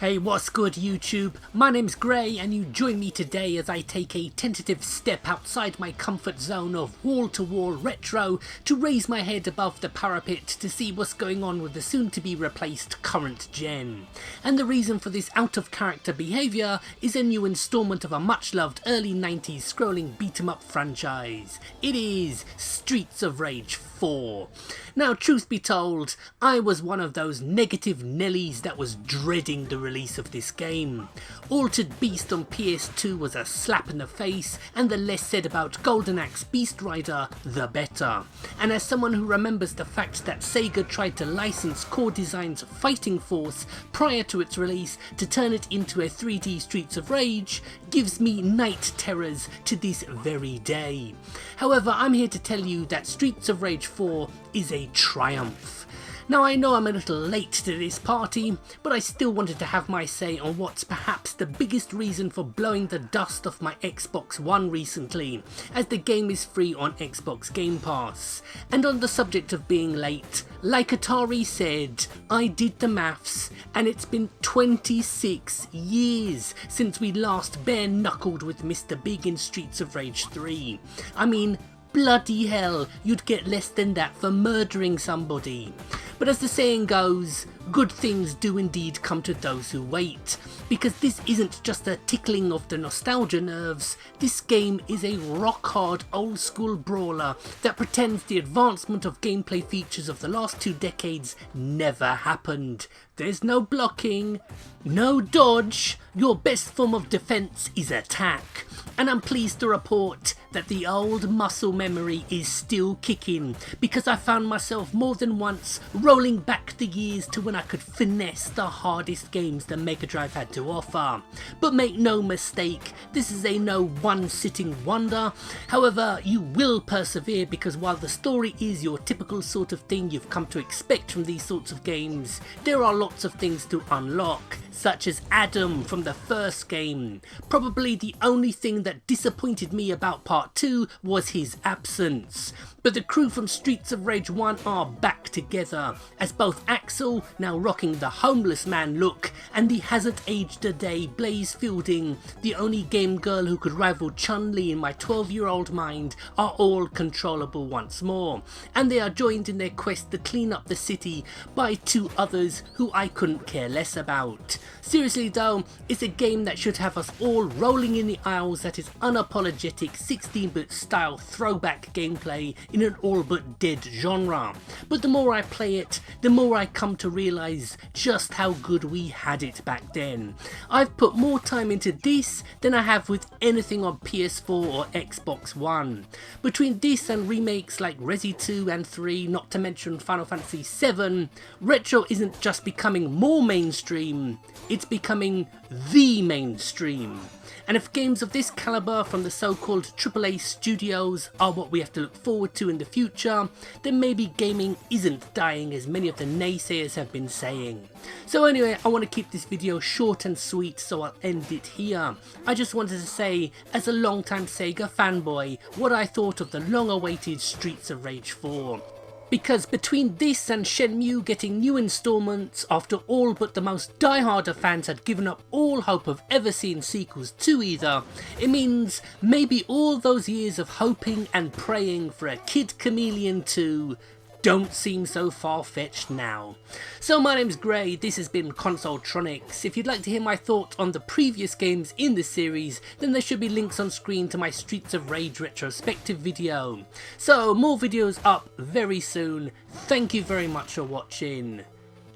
Hey, what's good YouTube? My name's Gray and you join me today as I take a tentative step outside my comfort zone of wall-to-wall retro to raise my head above the parapet to see what's going on with the soon-to-be replaced current gen. And the reason for this out-of-character behaviour is a new installment of a much-loved early 90s scrolling beat-em-up franchise. It is Streets of Rage 4. Now, truth be told, I was one of those negative Nellies that was dreading the release of this game. Altered Beast on PS2 was a slap in the face, and the less said about Golden Axe Beast Rider, the better. And as someone who remembers the fact that Sega tried to license Core Design's Fighting Force prior to its release to turn it into a 3D Streets of Rage, gives me night terrors to this very day. However, I'm here to tell you that Streets of Rage 4 is a triumph. Now, I know I'm a little late to this party, but I still wanted to have my say on what's perhaps the biggest reason for blowing the dust off my Xbox One recently, as the game is free on Xbox Game Pass. And on the subject of being late, like Atari said, I did the maths, and it's been 26 years since we last bare-knuckled with Mr. Big in Streets of Rage 3. I mean, bloody hell, you'd get less than that for murdering somebody. But as the saying goes, good things do indeed come to those who wait, because this isn't just a tickling of the nostalgia nerves. This game is a rock-hard old-school brawler that pretends the advancement of gameplay features of the last 2 decades never happened. There's no blocking, no dodge, your best form of defense is attack. And I'm pleased to report that the old muscle memory is still kicking, because I found myself more than once rolling back the years to when I could finesse the hardest games the Mega Drive had to offer. But make no mistake, this is a no one-sitting wonder. However, you will persevere, because while the story is your typical sort of thing you've come to expect from these sorts of games, there are lots of things to unlock, such as Adam from the first game. Probably the only thing that disappointed me about Part 2 was his absence. But the crew from Streets of Rage 1 are back together, as both Axel, now rocking the homeless man look, and the hasn't aged a day Blaze Fielding, the only game girl who could rival Chun-Li in my 12-year-old mind, are all controllable once more. And they are joined in their quest to clean up the city by 2 others who I couldn't care less about. Seriously though, it's a game that should have us all rolling in the aisles at its unapologetic 16-bit style throwback gameplay in an all but dead genre. But the more I play it, the more I come to realise just how good we had it back then. I've put more time into this than I have with anything on PS4 or Xbox One. Between this and remakes like Resi 2 and 3, not to mention Final Fantasy 7, retro isn't just becoming more mainstream, it's becoming the mainstream. And if games of this calibre from the so-called AAA studios are what we have to look forward to in the future, then maybe gaming isn't dying as many of the naysayers have been saying. So anyway, I want to keep this video short and sweet, so I'll end it here. I just wanted to say, as a long-time Sega fanboy, what I thought of the long-awaited Streets of Rage 4. Because between this and Shenmue getting new installments after all but the most diehard of fans had given up all hope of ever seeing sequels to either, it means maybe all those years of hoping and praying for a Kid Chameleon 2 don't seem so far-fetched now. So my name's Gray, this has been Consoletronix. If you'd like to hear my thoughts on the previous games in the series, then there should be links on screen to my Streets of Rage retrospective video. So more videos up very soon. Thank you very much for watching,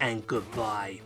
and goodbye.